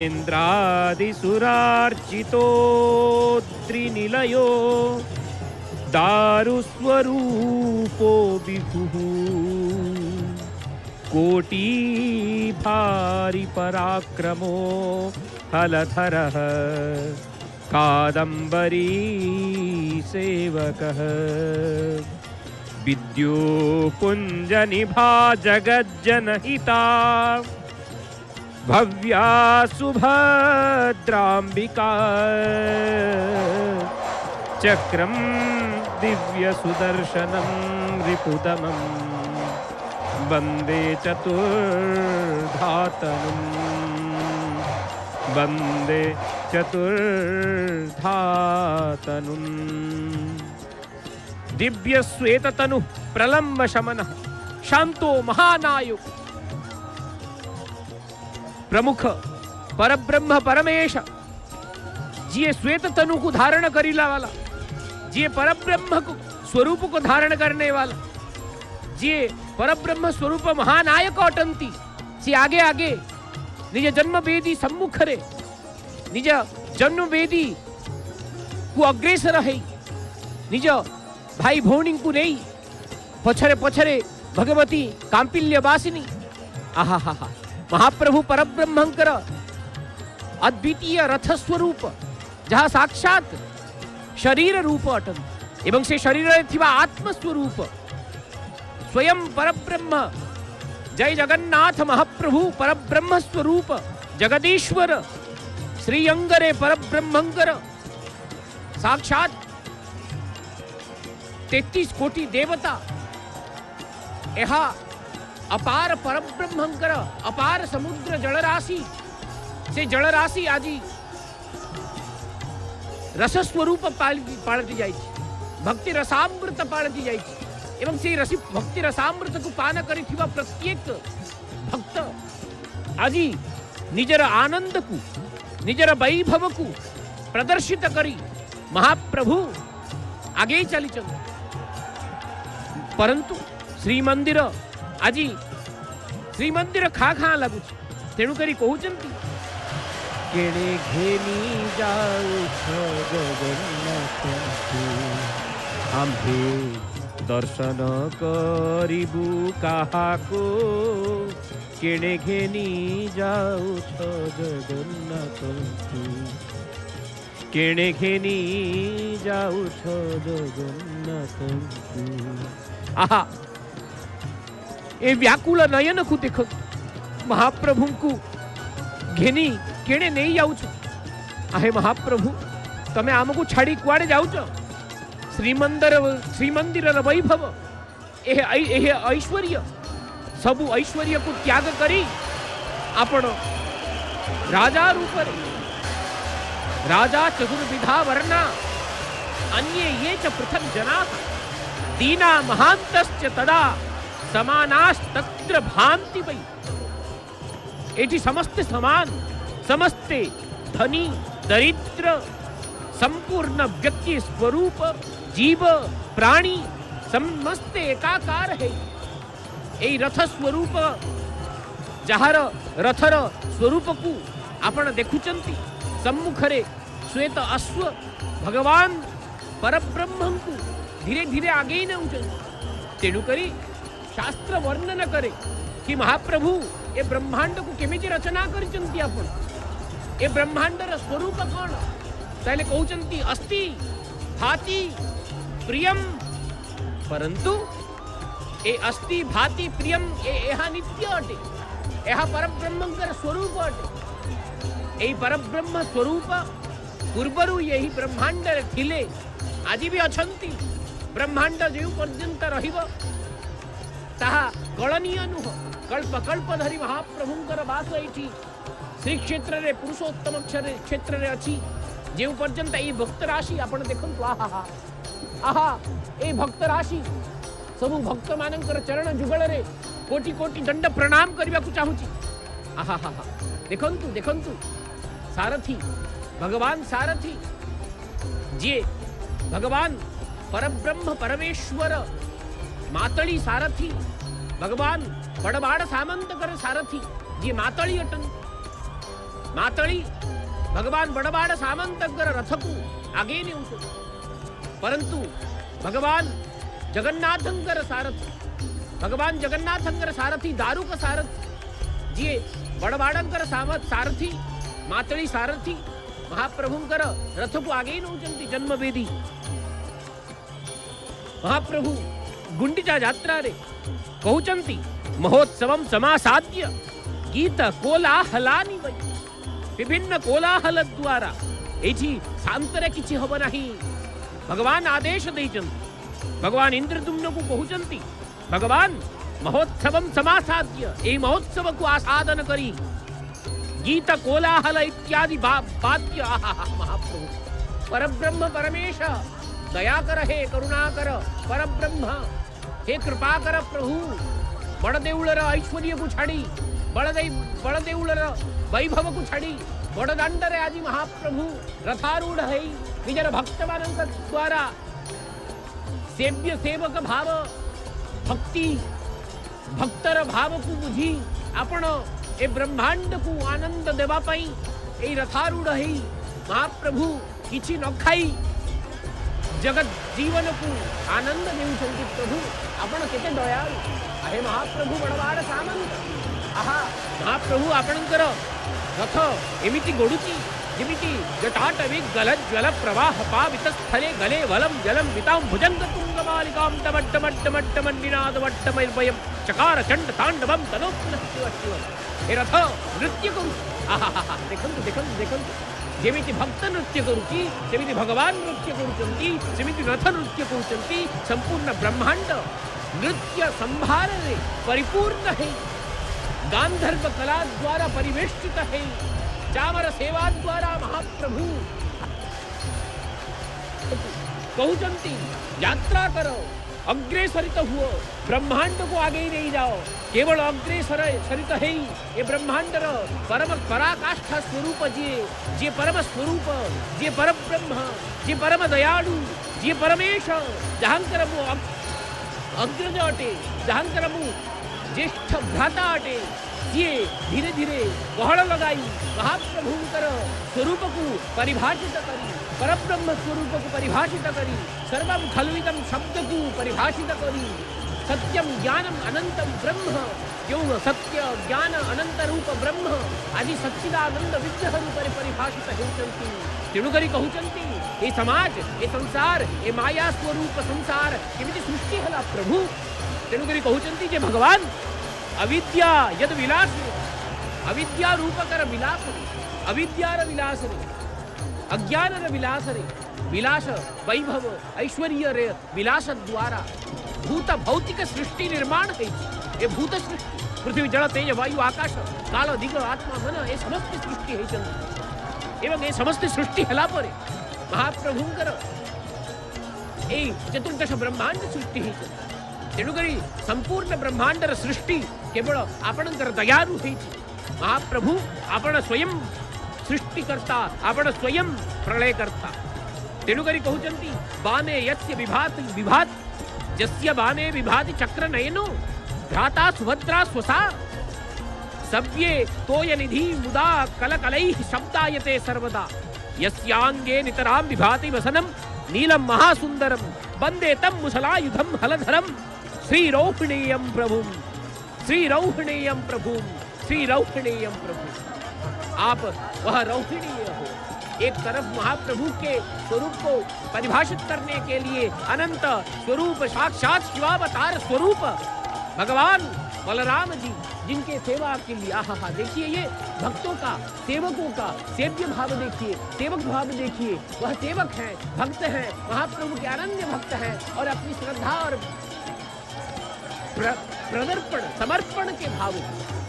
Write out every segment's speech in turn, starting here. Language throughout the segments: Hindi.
इन्द्रादिसुरार्चितो त्रिनिलयो दारुस्वरूपो विभुः कोटिभारी पराक्रमो हलधरः कादम्बरी सेवकः विद्युपुञ्जनिभा जगज्जनहिता भव्या सुभद्राम्बिका चक्रं दिव्यसुदर्शनं रिपुदमं वन्दे चतुर्धातनुम् दिव्य श्वेततनु प्रलम्ब शमनः शांतो महानायक प्रमुख परब्रह्म परमेश जिये श्वेत तनु को धारण करीला वाला, जिये परब्रह्म को स्वरूप को धारण करने वाला, जिये परब्रह्म स्वरूप महानायक अटंती से आगे आगे निज जन्म वेदी सम्मुख रे निज जन्म वेदी को अग्रेसर है निज भाई भौणी को नहीं पछरे पछरे भगवती कांपिल्यवासिनी आहा हा हा महाप्रभु परब्रह्मंकर अद्वितीय रथ स्वरूप जहाँ साक्षात शरीर रूप अटन एवं से शरीर आत्मस्वरूप स्वयं परब्रह्म जय जगन्नाथ महाप्रभु परब्रह्म स्वरूप जगदीश्वर श्रीअंगरे परब्रह्मंकर साक्षात 33 कोटि देवता यहाँ अपार परब्रह्मंकर अपार समुद्र जलराशि से जलराशि आदि रस स्वरूप पालती जाए भक्ति रसामृत पालती जाए एवं से भक्ति रसामृत को पान करिथिबा प्रत्येक भक्त आदि निजर आनंद को निजर वैभव को प्रदर्शित करी महाप्रभु आगे चली चल परंतु श्रीमंदिर आज श्रीमंदिर खा खा लगुच तेणुकरी कहउचंती केणे घेनी जाउछ जगन्नाथ आम्भे दर्शन करिबु काहाको केणे घेनी जाउछ जगन्नाथ केणे घेनी जाउछ जगन्नाथ आहा ए व्याकुल नयन को देख महाप्रभु को घेनी केणे नहीं जाउछ आहे महाप्रभु तमे आमको छाड़ी कुआडे जाउछ श्रीमंदिर वैभव एहे ऐश्वर्य सबु ऐश्वर्य को त्याग करी आपण राजा रूप राजा चतुर्विधा वर्णा अन्ये ये च पृथक जना दीना महांतश्च तदा समानास्तत्र भांति वै एठी समस्ते समान समस्ते धनी दरिद्र संपूर्ण व्यक्ति स्वरूप जीव प्राणी समस्ते एकाकार है ए रथ स्वरूप जहार रथर स्वरूप को आपण देखुचंती सम्मुखरे श्वेत अश्व भगवान परब्रह्म को धीरे धीरे आगे नौचन तेणुकरी शास्त्र वर्णन करे कि महाप्रभु ए ब्रह्मांड को केमिति रचना करिसंती आपण ए ब्रह्मांडर स्वरूप कोन ताले कहउचंती अस्ति भाति प्रियम परंतु ए अस्ति भाति प्रियम एहा नित्य अटे एहा परब्रह्मंकर स्वरूप अटे ए परब्रह्म स्वरूप पूर्वरु यही ब्रह्मांड थिले आज भी अछंती ब्रह्मांड जो पर्यंत रहिबो ताहा कलनीय नुह कल्प कल्प धरी महाप्रभुंकर वास एठी श्री क्षेत्र रे पुरुषोत्तम क्षेत्र रे अछि जे पर्यंत ए भक्त राशि आपण देखंतु आहा हा आहा ए भक्त राशि सब भक्त मानकर चरण जुगल रे कोटि कोटि दंड प्रणाम करबा को चाहूची आहा हा हा देखंतु देखंतु सारथी भगवान सारथी जे भगवान परब्रह्म परमेश्वर मातळी सारथी भगवान बड़बाड़ सामंत कर सारथी जी मातळी अटन मातळी भगवान बडबाड सामंतगर रथकू आगे नेऊ परंतु भगवान जगन्नाथंकर सारथी भगवान जगन्नाथंकर सारथी दारुक सारथी जी बडबाडंकर सारथी मातळी सारथी महाप्रभुंकर रथकू आगे नौचंती जन्मवेदी महाप्रभु गुंडिचा यात्रा रे कहउचंती महोत्सवम समासाद्य गीत कोलाहलानि वै विभिन्न कोलाहल द्वारा एठी शांतरे किछि हब नाही भगवान आदेश देइचंती भगवान इंद्रदुम्न को कहउचंती भगवान महोत्सवम समासाद्य ए महोत्सव को आसादन करी गीत कोलाहल इत्यादि वाद्य महाप्रभु परब्रह्म परमेश दया कर हे करुणा कर परब्रह्म हे कृपा कर प्रभु बड़देउलर ऐश्वर्य को छाड़ी बड़देउलर वैभव को छाड़ी बड़दांडरे आदि महाप्रभु रथारूढ़ है निजर भक्तमान द्वारा सेव्य सेवक भाव भक्ति भक्तर भाव को बुझी आपण ए ब्रह्मांड को आनंद देवा पाई ए रथारूढ़ है महाप्रभु किछि न खाई जगत जीवन को आनंद देउछंती प्रभु आपण केते दयालु आहे महाप्रभु बड़बाड़ सामंत आहा महाप्रभु आपणकर रथ एमिति गोडुची जेमिति जटाटवी गल ज्वल प्रवाह पावित स्थले गले वलम जलम विताम भुजंग तुंग मालिकाम टमट्ट निनाद वट्टमयम चकार चंड तांडवम तनोत्न शिव शिव ए रथ नृत्य करू आहा देखंतु देखंतु देखंतु जेमिति भक्त नृत्य करूची सेमिति भगवान नृत्य करूचंती सेमिति रथ नृत्य करूचंती संपूर्ण ब्रह्मांड नृत्य संभार रे परिपूर्ण है गांधर्व कला द्वारा परिवेष्टित है चामर सेवा द्वारा महाप्रभु कहउचंती यात्रा करो अग्रेसरित हुओ ब्रह्मांड को आगे ही नहीं जाओ केवल अग्रेसरित है ये ब्रह्मांडर परम पराकाष्ठा स्वरूप जे परम स्वरूप जे परम ब्रह्म जे परम दयालु जे परमेश जहांकर मु अग्रज अटे जहांकर मु ज्येष्ठ भ्राता अटे ये धीरे धीरे गहड़ लगाई महाप्रभुंकर स्वरूप को परिभाषित करी परब्रह्म स्वरूप को परिभाषित करी सर्वं खलुइदं शब्द को परिभाषित करी सत्यम ज्ञानम अनंतम ब्रह्म क्यों सत्य ज्ञान अनंत रूप ब्रह्म आदि सच्चिदानंद विग्रह रूप परिभाषित होचंती तेणुकरी कहउचंती ये समाज ये संसार ये माया स्वरूप संसार केमिति सृष्टि हला प्रभु तेणुकरी कहउचंती जे भगवान अविद्या यद विलास अविद्या रूपकर विलास अविद्यार विलास रे अज्ञानर विलास रे विलास वैभव ऐश्वर्य रे विलास द्वारा भूत भौतिक सृष्टि निर्माण है ये भूत सृष्टि पृथ्वी जल तेज वायु आकाश काल दिग आत्मा मन ये समस्त सृष्टि है चंद्र एवं ये समस्त सृष्टि हला परे महाप्रभुंकर ए चतुर्दश ब्रह्मांड सृष्टि है चंद्र तेणुकरी संपूर्ण ब्रह्मांडर सृष्टि केवल आपणकर दयारु है महाप्रभु आपण स्वयं सृष्टिकर्ता आपण स्वयं प्रलयकर्ता तेणुकरी कहउचंती बाने यस्य विभात जस्य बाने विभाति चक्र नयनो भ्राता सुभद्रा स्वसा सव्ये तोय निधि मुदा कलकलैः शब्दायते सर्वदा यस्यांगे नितरां विभाति वसनं नीलम महासुंदरम वंदे तम मुसलायुधम हलधरम श्रीरौहिणेयं प्रभु श्रीरौहिणेयं प्रभु श्रीरौहिणेयं प्रभु आप वह रौहिणीय हो एक तरफ महाप्रभु के स्वरूप को परिभाषित करने के लिए अनंत स्वरूप साक्षात शिवावतार स्वरूप भगवान बलराम जी जिनके सेवा के लिए आहा देखिए ये भक्तों का सेवकों का सेव्य भाव देखिए सेवक भाव देखिए वह सेवक हैं भक्त हैं महाप्रभु के अनन्य भक्त हैं और अपनी श्रद्धा और प्रदर्पण समर्पण के भाव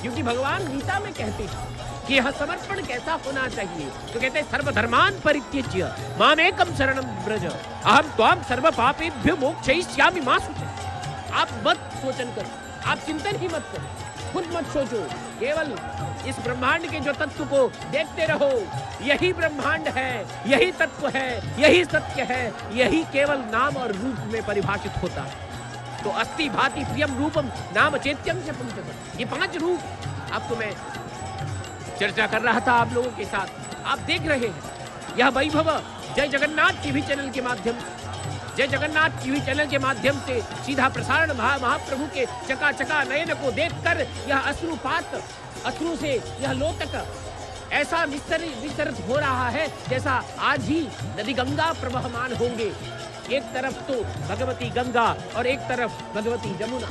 क्योंकि भगवान गीता में कहते हैं कि यह समर्पण कैसा होना चाहिए तो कहते हैं सर्वधर्मान परित्यज्य मामेकं शरणं व्रज अहम त्वां सर्व पापेभ्यो मोक्षयिष्यामि मा शुचः आप मत सोचन करो आप चिंतन ही मत करो खुद मत सोचो केवल इस ब्रह्मांड के जो तत्व को देखते रहो यही ब्रह्मांड है यही तत्व है यही सत्य है यही केवल नाम और रूप में परिभाषित होता है तो अस्ति भाति प्रियम रूपम नाम चैत्यम से पंचम ये 5 रूप आपको मैं चर्चा कर रहा था आप लोगों के साथ। आप देख रहे हैं यह वैभव जय जगन्नाथ टीवी चैनल के माध्यम, जय जगन्नाथ टीवी चैनल के माध्यम से सीधा प्रसारण महाप्रभु के चकाचका नयन को देखकर यह अश्रुपात, अश्रु से यह लोटक ऐसा विस्तरित हो रहा है जैसा आज ही नदी गंगा प्रवहमान होंगे। एक तरफ तो भगवती गंगा और एक तरफ भगवती जमुना,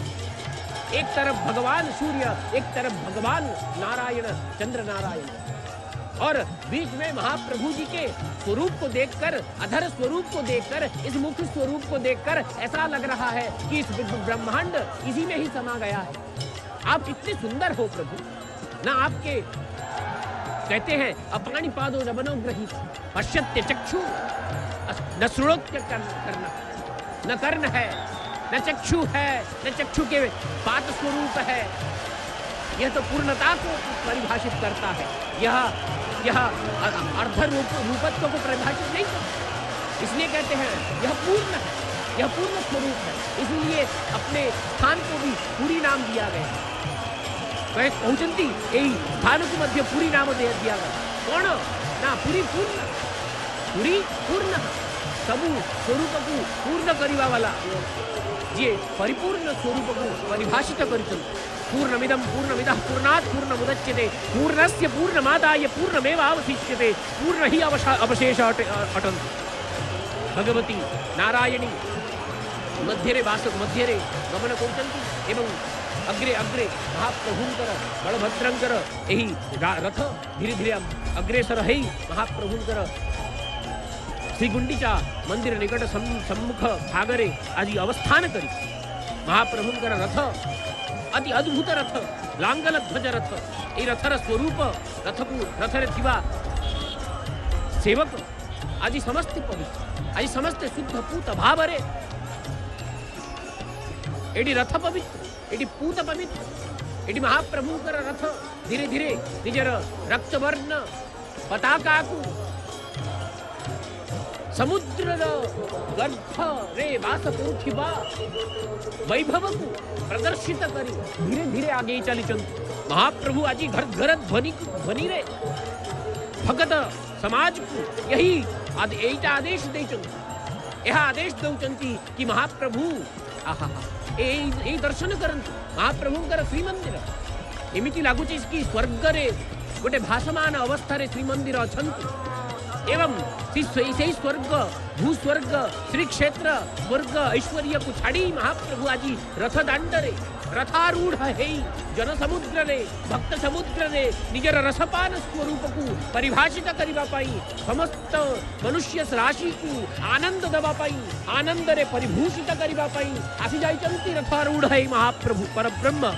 एक तरफ भगवान सूर्य, एक तरफ भगवान नारायण चंद्र नारायण, और बीच में महाप्रभु जी के स्वरूप को देखकर, अधर स्वरूप को देखकर, इस मुख्य स्वरूप को देखकर ऐसा लग रहा है कि इस ब्रह्मांड इसी में ही समा गया है। आप कितने सुंदर हो प्रभु, ना आपके कहते हैं अपाणि पादो नवनोग्रहीत पश्यत्य चक्षु न श्रोत्य करना, न कर्ण है, न चक्षु है, न चक्षु के पाद स्वरूप है। यह तो पूर्णता को परिभाषित करता है, यह अर्ध रूपत्व को परिभाषित नहीं करता। इसलिए कहते हैं यह पूर्ण है, यह पूर्ण स्वरूप है, इसलिए अपने स्थान को भी पूरी नाम दिया गया। पहुंचती यही स्थान को मध्य पूरी नाम दिया गया। कौन ना पूरी पूर्ण, पूरी पूर्ण सबू स्वरूप को पूर्ण करने वाला जी परिपूर्ण स्वरूप को परिभाषित कर। पूर्णमिदं पूर्णमिदः पूर्णात् पूर्णमुदच्यते पूर्णस्य पूर्णमादाय पूर्णमेवावशिष्यते पूर्ण ही अवशेष अटन्ति। भगवती नारायणी मध्यरे गमन कौचन्ति एवं अग्रे अग्रे महाप्रभुंकर बलभद्रंकर यही रथ धीरे धीरे अग्रेसर है। महाप्रभुंकर श्री गुंडीचा मंदिर निकट सम्मुख भागरे आज अवस्थान करी। महाप्रभुंकर रथ अति अद्भुत रथ, लांगल ध्वज रथ, ये रथर स्वरूप रथ को रथरे थिबा सेवक आज समस्त पवित्र, आज समस्त शुद्ध पूत भावरे एडी रथ पवित्र, एडी पूत पवित्र, एडी महाप्रभुंकर रथ धीरे धीरे निजर रक्तवर्ण पताका को समुद्र गर्भ रे वास करुथिबा वैभव को प्रदर्शित करी धीरे धीरे आगे चली चलती। महाप्रभु आज घर घर ध्वनि रे भगत समाज को यही आदेश दे यह आदेश दौचंती कि महाप्रभु आहा ए दर्शन करंतु। महाप्रभुंकर श्रीमंदिर एमिति लागुची कि स्वर्ग रे गोटे भासमान अवस्था रे श्रीमंदिर अछंती एवं से स्वर्ग भूस्वर्ग श्री क्षेत्र स्वर्ग ऐश्वर्य को छाड़ी महाप्रभु आज रथ दांडरे रथारूढ़ है जन समुद्र रे भक्त समुद्र रे निजर रसपान स्वरूप को परिभाषित करबा पाई समस्त मनुष्य राशि को आनंद दबा पाई आनंद रे परिभूषित करबा पाई आसी जाइचंती रथारूढ़ है महाप्रभु परब्रह्म।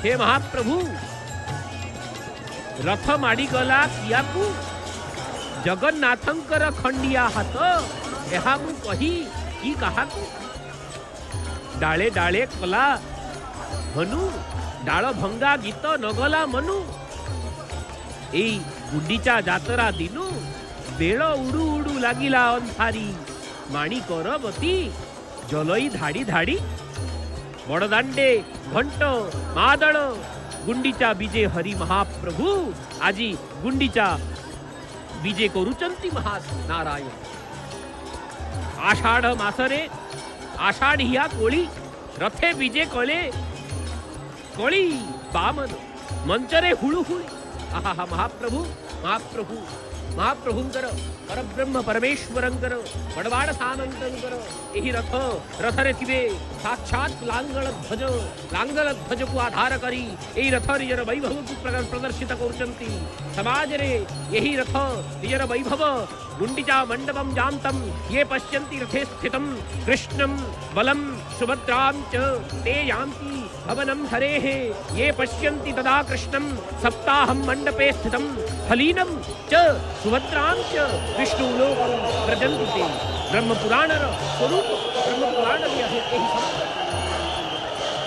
हे महाप्रभु रथ माड़ी गला किया को जगन्नाथंकर खंडिया हाथ यह कही कि कहा डाले डाले कला मनु डाल भंगा गीत नगला मनु ए गुंडीचा जातरा दिनु बेल उडू उडू लागिला अंधारी माणी करबती जलई धाड़ी धाड़ी बड़दांडे घंट मादल गुंडीचा विजय हरि महाप्रभु आजी गुंडीचा विजय करुचंती महानारायण। आषाढ़ मासरे आषाढ़िया कोली रथे विजय कले कली बामन मंचरे हुळु हुळी आहा महाप्रभु महाप्रभु महाप्रभुंकर परब्रह्म परमेश्वरंकर बड़वाड़ सामंतंकर यही रथ रथरे थिबे साक्षात लांगल ध्वज को आधार करी यही रथ निजर वैभव को प्रदर्शित करुचंती समाज रे यही रथ निजर वैभव गुंडीचा मंडपम जानतम ये पश्यन्ति रथे स्थितम कृष्णम बलम सुभद्रां च ते यान्ति भवनम हरेः ये पश्यन्ति तदा कृष्णम सप्ताहम मंडपे स्थितम हलीनम च सुभद्रां च विष्णुलोकं व्रजन्ति ते। ब्रह्म पुराण स्वरूप ब्रह्म पुराण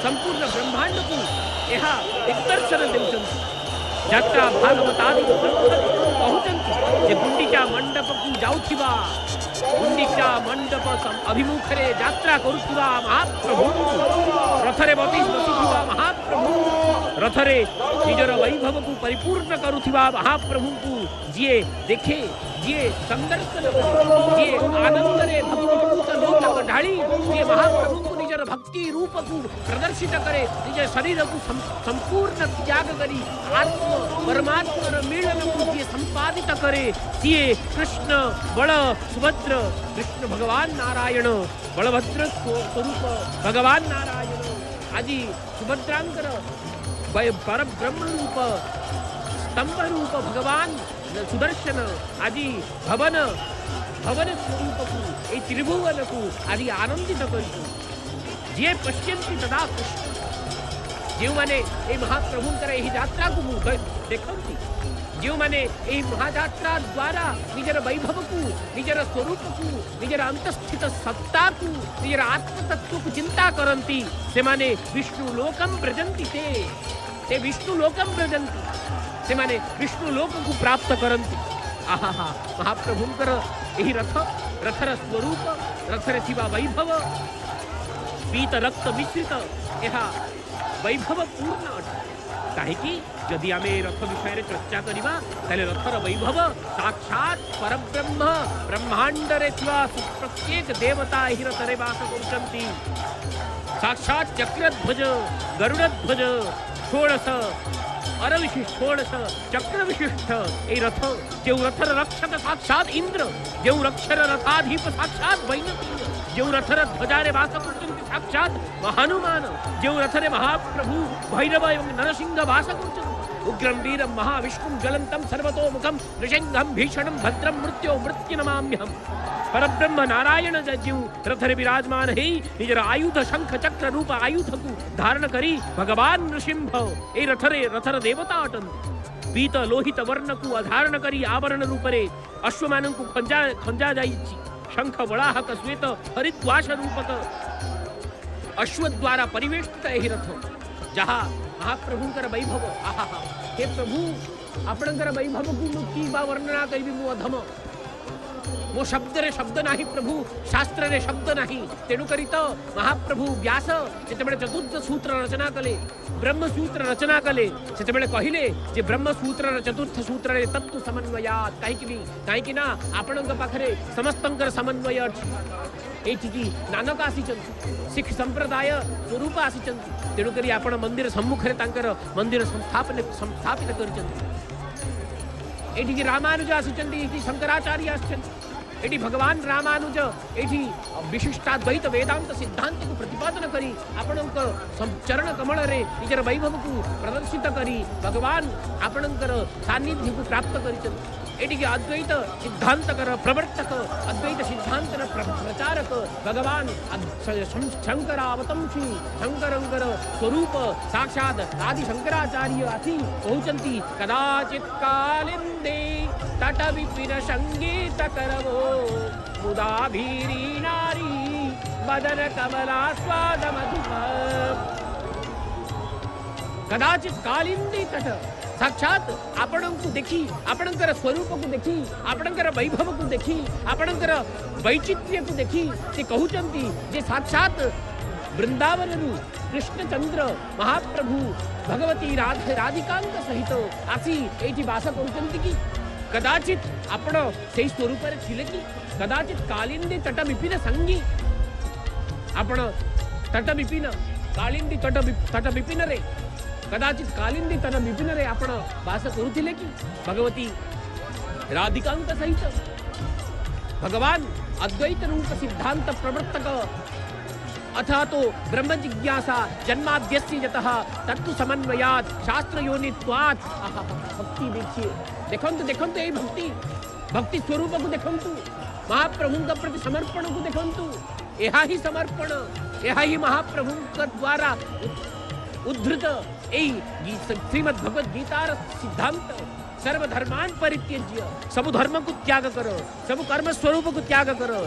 संपूर्ण ब्रह्मांड को यह दिग्दर्शन देउचंती यात्रा भागवत आदि पहुंचंती जे गुंडीचा मंडप को जाउथिबा गुंडिचा मंडप अभिमुखरे यात्रा करुवा महाप्रभु रथरे बसिवा महाप्रभु रथरे निजर वैभव को परिपूर्ण करुवा महाप्रभु को जीए देखे जीए संदर्शन जीए आनंद रे भक्तिपूत लोक ढाली जीए महाप्रभु को निजर भक्ति रूप को प्रदर्शित करे निज शरीर को संपूर्ण त्याग करी आत्म परमात्मा मिलन को जीए संपादित करे जीए कृष्ण बल सुभद्र कृष्ण भगवान नारायण बलभद्र स्वरूप भगवान नारायण आज सुभद्रांकर पर ब्रह्म रूप स्तंभ रूप भगवान सुदर्शन आदि भवन भवन स्वरूप को ए त्रिभुवन को आदि आनंदित करितो जे पश्यन्ति तदा कृष्ण जो माने ए महाप्रभुंकर एही यात्रा को देखंती जो माने ए महायात्रा द्वारा निजर वैभव को निजर स्वरूप को निजर अंतस्थित सत्ता को निजर आत्म तत्व को चिंता करंती से माने विष्णु लोकम व्रजन्ति ते विष्णु लोकम व्रजन्ति से माने विष्णु लोक को प्राप्त करंती आहा महाप्रभुंकर एही रथर स्वरूप रथरे थिबा वैभव पीत रक्त मिश्रित यह वैभव पूर्ण अटे कहीं जदि आम रथ विषय चर्चा करवा ताले रथर वैभव साक्षात परब्रह्म ब्रह्मांड रे प्रत्येक देवता ही रथरे वास करछंती साक्षात चक्रध्वज गरुड़ध्वज षोडश अरविशिष्ट षोडश चक्र विशिष्ट ए रथ जो रथर रक्षक साक्षात इंद्र जो रक्षर रथाधीप साक्षात वैनती जो रथर ध्वजारे वास करछंती साक्षात हनुमान जो रथरे महाप्रभु भैरव एवं नरसिंह वास करछंती उग्रं वीरं महाविष्णुं ज्वलन्तं सर्वतोमुखं नृसिंहं भीषणं भद्रं मृत्युनमाम्यहम् परब्रह्म नारायण जीव रथरे विराजमान है निजर आयुध शंख चक्र रूप आयुध को धारण करी भगवान नृसिंह ए रथर देवता अटन पीत लोहित वर्ण को धारण करी आवरण रूपरे अश्वमान को खंजा जाइछि शंख वलाहक श्वेत हरिद्वास रूपक अश्व द्वारा परिवेष्टित एही रथ जहाँ महाप्रभुंकर वैभव आहा हे प्रभु आपणकर वैभव को की बा वर्णना करिबी मु अधम मो शब्द रे शब्द नाही प्रभु शास्त्र रे शब्द नाही तेणु करी तो महाप्रभु व्यास जेतेबेले चतुर्थ सूत्र रचना कले ब्रह्म सूत्र रचना कले सेतेबेले कहिले जे ब्रह्म सूत्र रे चतुर्थ सूत्र रे तत्व समन्वयात काहेकि ना आपणक पाखरे समस्तंकर समन्वय एठी नानक आसीचंती सिख संप्रदाय स्वरूप आसीचंती तेणु करी आपण मंदिर सम्मुखरे तांकर मंदिर संस्थापित करचंती एठी रामानुज आसीचंती एठी शंकराचार्य आसीचंती एटी भगवान रामानुज एटी विशिष्टाद्वैत वेदांत सिद्धांत को प्रतिपादन करी आपणक चरण कमल रे निजर वैभव को प्रदर्शित करी भगवान आपणकर सान्निध्य को प्राप्त करिछन एटी अद्वैत सिद्धांतकर प्रवर्तक अद्वैत सिद्धांतर प्रचारक भगवान शंकरावतंसी शंकरंकर स्वरूप साक्षात आदि शंकराचार्य आसी पहुंचंती कदाचित कालिंदे तट विपिन संगीत करवो मुदा भीरी नारी बदन कमला स्वाद मधुप कदाचित कालिंदी तट साक्षात आपण को देखी आपणकर स्वरूप को देखी आपणकर वैभव को देखी आपणकर वैचित्र्य को देखी से कहउचंती जे साक्षात वृंदावन रु कृष्णचंद्र महाप्रभु भगवती राधिकांक सहित आसी एठी वास करुचंती कि कदाचित आपण से स्वरूप रे थिले कि कदाचित कालिंदी तट विपिन संगी आपण तट विपिन कालिंदी तट विपिन रे कदाचित कालिंदी तट विपिन रे आपण वास करुथिले कि भगवती राधिकांक सहित भगवान अद्वैत रूप सिद्धांत प्रवर्तक अथा तो ब्रह्म जिज्ञासा जन्माद्यस्य यतः तत्व समन्वयात् शास्त्र योनित्वात् भक्ति देखिए देखंतु ए भक्ति स्वरूप को देखंतु महाप्रभु का प्रति समर्पण को देखंतु एहा ही समर्पण एहा ही महाप्रभु का द्वारा उद्धृत श्रीमद् भगवद गीतार सिद्धांत सर्वधर्मान परित्यज्य सबु धर्म को त्याग करो सबु कर्म स्वरूप को त्याग करो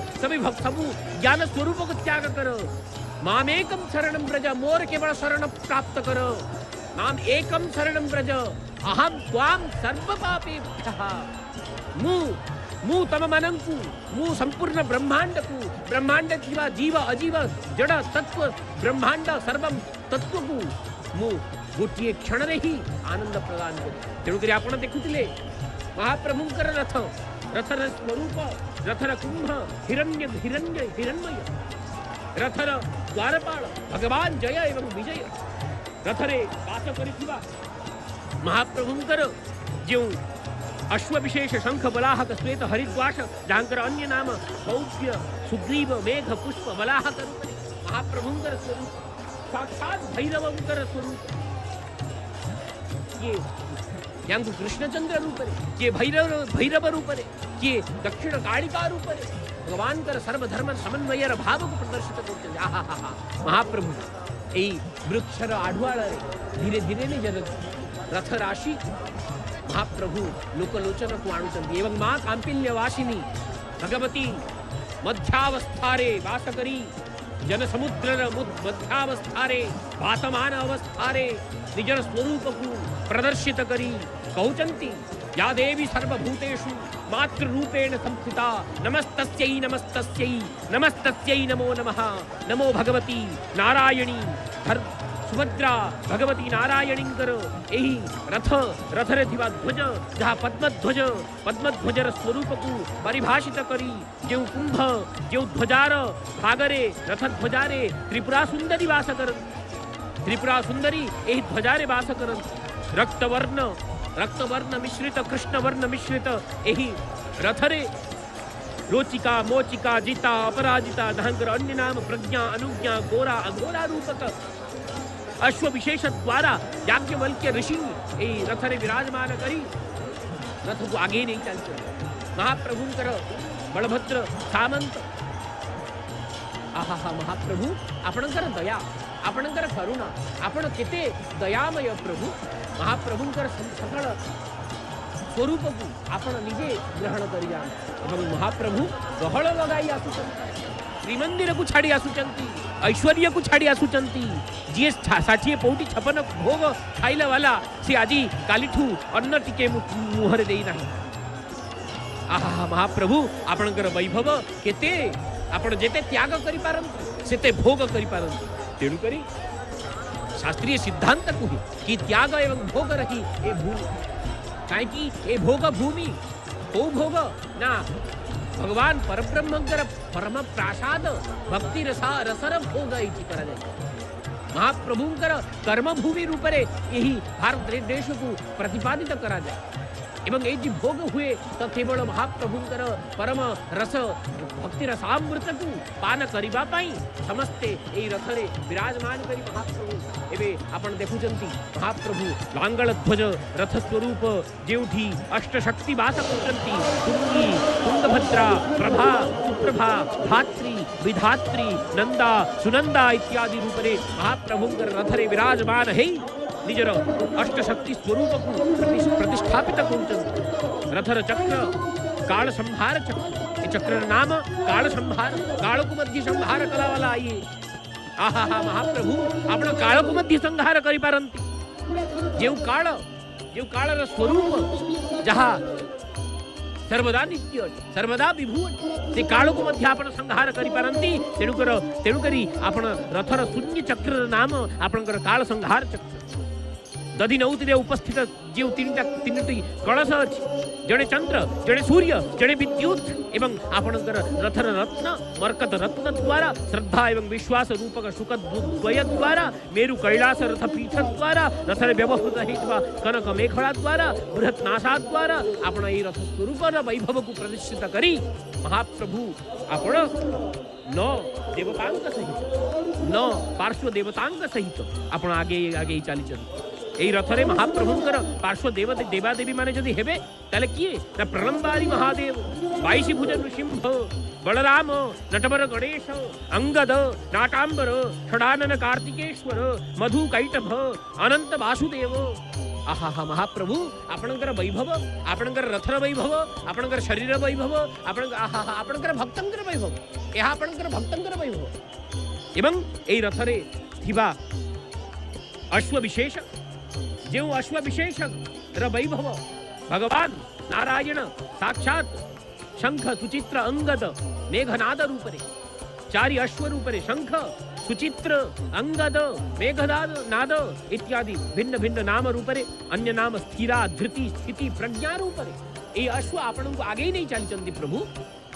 सबु ज्ञान स्वरूप को त्याग करो मामेकम शरणं व्रज मोर केवल शरण प्राप्त करो माम एकम शरणं व्रज अहम त्वाम सर्व पापेभ्यः मु मु तम मानंकु मु संपूर्ण ब्रह्मांड को ब्रह्मांड जीवा जीव अजीव जड़ तत्व ब्रह्मांड सर्वम तत्व को मु गोटे क्षण रे ही आनंद प्रदान करी। तेणुक आपण देखुले महाप्रभुंकर रथ रथर स्वरूप रथर कुंभ हिरण्य हिरण्य हिरण्मय रथर द्वारपाल भगवान जय एवं विजय रथरे वास करिथिबा महाप्रभुंकर जो अश्व विशेष शंख बलाहक श्वेत हरिद्वास जहाँकर अन्य नाम सौभ्य सुग्रीव मेघ पुष्प बलाहक रूपरे महाप्रभुंकर स्वरूप साक्षात भैरवंकर स्वरूप ये यांकु कृष्णचंद्र रूपरे ये भैरव रूपरे ये दक्षिण कालिका रूपरे भगवान कर सर्वधर्म समन्वयर भाव को प्रदर्शित करते आहा महाप्रभु ए वृक्षर आढुआल धीरे धीरे निज रथ राशि महाप्रभु लोकलोचन को आणुचंती एवं मां कांपिल्यवासिनी भगवती मध्यावस्थारे वास करी जन समुद्र मध्यावस्थारे भासमान अवस्थारे निजर स्वरूप को प्रदर्शित करी कहउचंती या देवी सर्वभूतेषु मातृ रूपेण संस्थिता नमस्तस्यै नमस्तस्यै नमस्तस्यै नमो नमः नमो भगवती नारायणी सुभद्रा भगवती नारायणी यही रथ रथरे थिबा ध्वज जहाँ पद्मध्वजर स्वरूप को परिभाषित करी जो कुंभ जो ध्वजार भागरे रथ ध्वजारे त्रिपुरा सुंदरी वास कर त्रिपुरा सुंदरी यही ध्वजारे वास कर रक्तवर्ण मिश्रित कृष्णवर्ण मिश्रित यही रथरे रोचिका मोचिका जीता अपराजिता दहंकर अन्य नाम प्रज्ञा अनुज्ञा गोरा अघोरा रूपक अश्व विशेष द्वारा याज्ञवल्क्य ऋषि रथरे विराजमान करी रथ को आगे नहीं चलते महाप्रभुंकर बलभद्र सामंत आहा महाप्रभु आपणकर दया आपणकर करुणा आपण केते दयामय प्रभु महाप्रभुंकर सकल स्वरूप को आपण निजे ग्रहण करिया एवं महाप्रभु गहळ लगाई आसुचंती श्रीमंदिर को छाड़ी आसुचंती ऐश्वर्य को छाड़ी आसुचंती जी 60 पौटी 56 भोग खाइला वाला से आज कालीठू अन्न टिके मुहरे देई नाही आहा महाप्रभु आपणकर वैभव केते आपण जेते त्याग करि पारंत सेते भोग करि पारंत तेणु करी शास्त्रीय सिद्धांत को कि त्याग एवं भोग रही ए भूमि काहे कि ए भोग भूमि को भोग ना भगवान परब्रह्मंकर परम प्रासाद भक्ति रसर भोग इति करा जाय महाप्रभुंकर कर्मभूमि रूपरे यही भारत देश को प्रतिपादित करा जाए एवं ये भोग हुए तो केवल महाप्रभुंकर परम रस भक्ति रसामृत को पान करिबा पाई समस्ते यही रथरे विराजमान करी महाप्रभु एबे आपण देखुचंती महाप्रभु लांगल ध्वज रथ स्वरूप जेउठी अष्टशक्ति वास करचंती तुंगी तुंगभद्रा प्रभा सुप्रभा धात्री विधात्री नंदा सुनंदा इत्यादि रूपरे महाप्रभुंकर रथरे विराजमान है निजर अष्टशक्ति स्वरूप को प्रतिष्ठापित कर रथर चक्र काल संहार चक्र चक्र नाम काल संहार काल को मध्य संहार कला वाला आइए आहा महाप्रभु आपण काल को मध्य संहार करि पारंती जेउ काल स्वरूप जहाँ सर्वदा नित्य सर्वदा विभू से काल को मध्य आपण संहार करि पारंती तेणुकरी आपण रथर शून्य चक्र नाम आपणकर काल संहार चक्र दधि नौतिरे उपस्थित जो तीन कलश अच्छी जड़े चंद्र जड़े सूर्य जड़े विद्युत एवं आपणकर रथर रत्न मर्कत रत्न द्वारा श्रद्धा एवं विश्वास रूपक शुक द्वय द्वारा मेरु कैलास रथ पीठ द्वारा रथर व्यवहृत होता कनक मेखला द्वारा बृहत नासा द्वारा आपण ये रथ स्वरूप वैभव को प्रदर्शित करी महाप्रभु आपण न देवतांक सहित न पार्श्व देवतांक सहित आपण आगे आगे ही चली यही रथरे महाप्रभुंकर पार्श्व देवादेवी माने जदि हेबे ताले किए ना प्रलंबारी महादेव 22 भुज नृसिंह बलराम नटवर गणेश अंगद नाटांबर षडानन कार्तिकेश्वर मधु कैटभ अनंत वासुदेव आहा महाप्रभु आपणकर वैभव आपणकर रथर वैभव आपणकर शरीर वैभव आपणकर भक्तंकर वैभव यह आपणकर भक्तंकर वैभव एवं एई रथरे थिबा अश्व विशेष जो अश्व विशेष वैभव भगवान नारायण साक्षात शंख सुचित्र अंगद मेघनाद रूपरे चारि अश्व रूपरे शंख सुचित्र अंगद मेघनाद नाद इत्यादि भिन्न भिन्न नाम रूपरे अन्य नाम स्थिरा धृति स्थिति प्रज्ञा रूपरे ए अश्व आपण को आगे ही नहीं चली चंदी प्रभु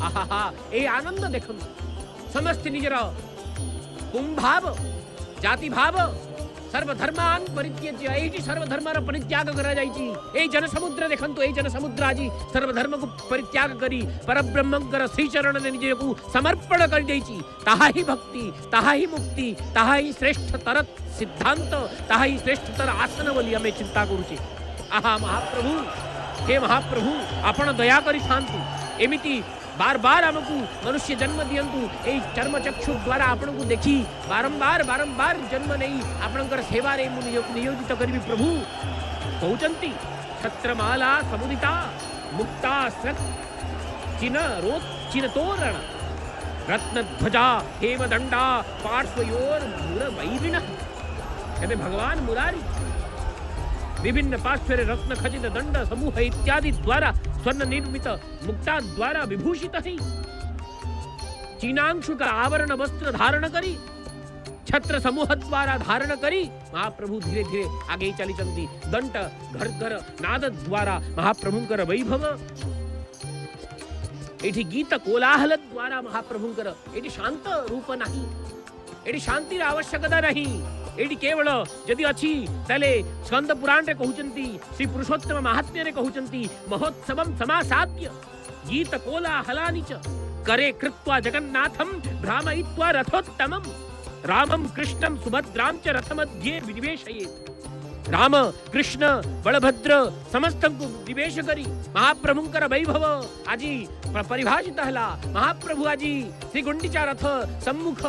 आहा ए आनंद देखन समस्त निजर कुंभाव जाति भाव सर्वधर्मान परित्यज्य एठी सर्वधर्मर परित्याग करा जाईची ए जनसमुद्र देखंतु ए जनसमुद्र आजी सर्वधर्म को परित्याग करी परब्रह्मंकर श्री चरण ने निज को समर्पण कर देईची ताहा ही भक्ति ताहा ही मुक्ति ताहा ही श्रेष्ठ तरत सिद्धांत ताहा ही श्रेष्ठ तर आसन बोली हमें चिंता करूची आहा महाप्रभु हे महाप्रभु आपण दया करी थांतु एमिति बार बार आमको मनुष्य जन्म दियंतु ए चर्म चक्षु द्वारा आपण को देखी बारंबार बारंबार जन्म नहीं आपणकर सेवा रे नियोजित करिवि प्रभु कहउचंती छत्रमाला समुदिता मुक्ता सत चिन रोत चिन तोरण रत्न ध्वजा हेमदंडा पार्श्वयोर मुर वैरिण कहते भगवान मुरारी विभिन्न पार्श्वरे रत्न खचित दंड समूह इत्यादि द्वारा स्वर्ण निर्मित मुक्ता द्वारा विभूषित है चीनांशु का आवरण वस्त्र धारण करी छत्र समूह द्वारा धारण करी महाप्रभु धीरे धीरे आगे चली चलती दंट घर घर नाद द्वारा महाप्रभुंकर वैभव एठी गीत कोलाहल द्वारा महाप्रभुंकर एठी शांत रूप नहीं एठी शांतिर आवश्यकता नहीं एटी केवल जदि अच्छी तले स्कंद पुराण रे कहउचंती श्री पुरुषोत्तम महात्म्य रे कहउचंती महोत्सवम समासाद्य गीत कोलाहलानि च करे कृत्वा जगन्नाथम भ्रामयित्वा रथोत्तमम रामम कृष्णम सुभद्राम च रथमध्ये विनिवेशयेत् राम कृष्ण बलभद्र समस्त को निवेश करी महाप्रभुंकर वैभव आजी परिभाषित हला महाप्रभु आजी श्री गुंडीचा रथ सम्मुख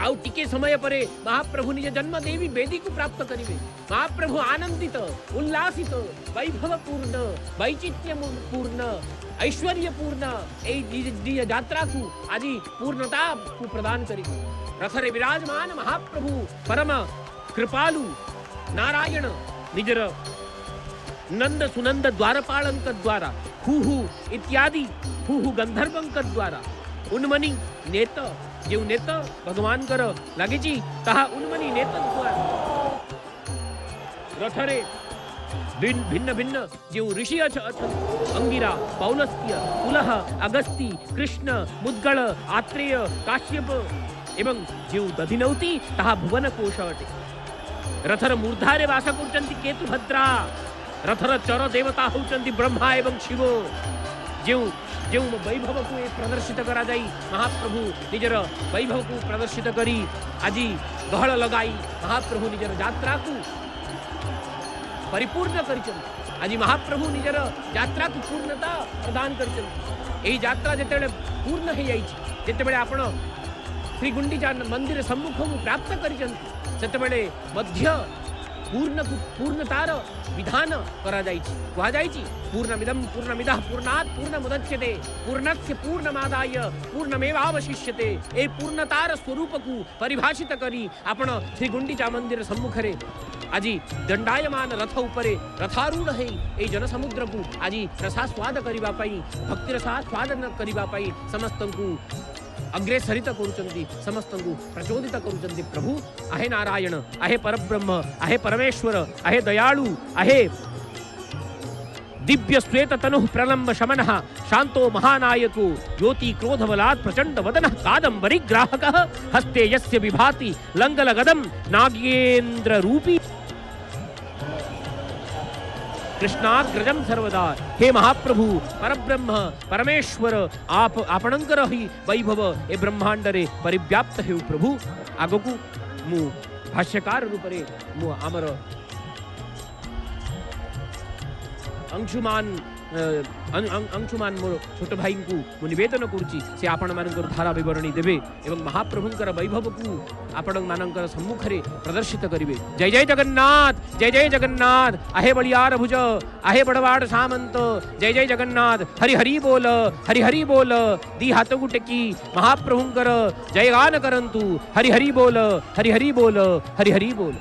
आउ टिके समय परे महाप्रभु निज जन्म देवी वेदी को प्राप्त करिवे महाप्रभु आनंदित उल्लासित वैभव पूर्ण वैचित्र्य पूर्ण ऐश्वर्य पूर्ण ए यात्रा को आदि पूर्णता को प्रदान करिवे रथरे विराजमान महाप्रभु परम कृपालु नारायण निजर नंद सुनंद द्वारपालंक द्वारा हुहु इत्यादि हुहु गंधर्वंक द्वारा उन्मनी नेत जो नेत भगवान कर लगी ताहा उन्मनी नेत द्वारा रथरे भिन्न भिन्न जो ऋषि अंगिरा पौलस्त्य पुलह अगस्ती कृष्ण मुद्गल आत्रेय काश्यप एवं जो दधिनौती ताहा भुवन कोश अटे रथर मूर्धारे वास करचंती केतुभद्रा रथर चर देवता होचंती ब्रह्मा एवं शिव जो जो वैभव को प्रदर्शित करा जाई महाप्रभु निजर वैभव को प्रदर्शित करी आज गहल लगाई महाप्रभु निजर यात्रा को परिपूर्ण करिचंती आज महाप्रभु निजर यात्रा को पूर्णता प्रदान करिचंती एही यात्रा जेतेबेले पूर्ण हे जाईछि जेतेबेले आपण श्री गुंडीचा मंदिर सम्मुख को प्राप्त करिचंती सेतेबेले मध्य पूर्णतार विधान करा जाईछि कहा जाईछि पूर्णमिदं पूर्णमिदः पूर्णात् पूर्णमुदच्यते पूर्णस्य पूर्णमादाय पूर्णमेवावशिष्यते ए पूर्णतार स्वरूप को परिभाषित करी आपण श्री गुंडीचा मंदिर सम्मुख रे आज दंडायमान रथ उपरे रथारूढ़ है ए जनसमुद्र को आज रसास्वाद करिबा पई भक्ति रसास्वादन करिबा पई समस्त को अग्रेसरित करुचंती समस्त को प्रचोदित करुचंती प्रभु आहे नारायण आहे परब्रह्म आहे परमेश्वर आहे दयालु आहे दिव्य श्वेत तनु प्रलंब शमनः शांतो महानायको ज्योति क्रोधबलात् प्रचंड वदनः कादंबरी ग्राहकः हस्ते यस्य विभाति लंगलगदम नागेन्द्र रूपी कृष्णाग्रजम सर्वदा हे महाप्रभु परब्रह्म परमेश्वर आप आपणंकर ही वैभव ए ब्रह्मांड रे परिव्याप्त हे प्रभु आगकू मु भाष्यकार रूपरे मु आमर अंशुमान मोर छोट भाई को मु निवेदन करुची से आपण मानकर धारा विवरणी देबे एवं महाप्रभुंकर वैभव को आपण मानकर सम्मुख रे प्रदर्शित करिवे जय जय जगन्नाथ आहे बलियार भुज आहे बड़वाड़ सामंत जय जय जगन्नाथ हरि हरि बोल दी हाथ को टेकी महाप्रभुंकर जयगान करंतु हरि हरि बोल हरि हरि बोल हरि हरि बोल।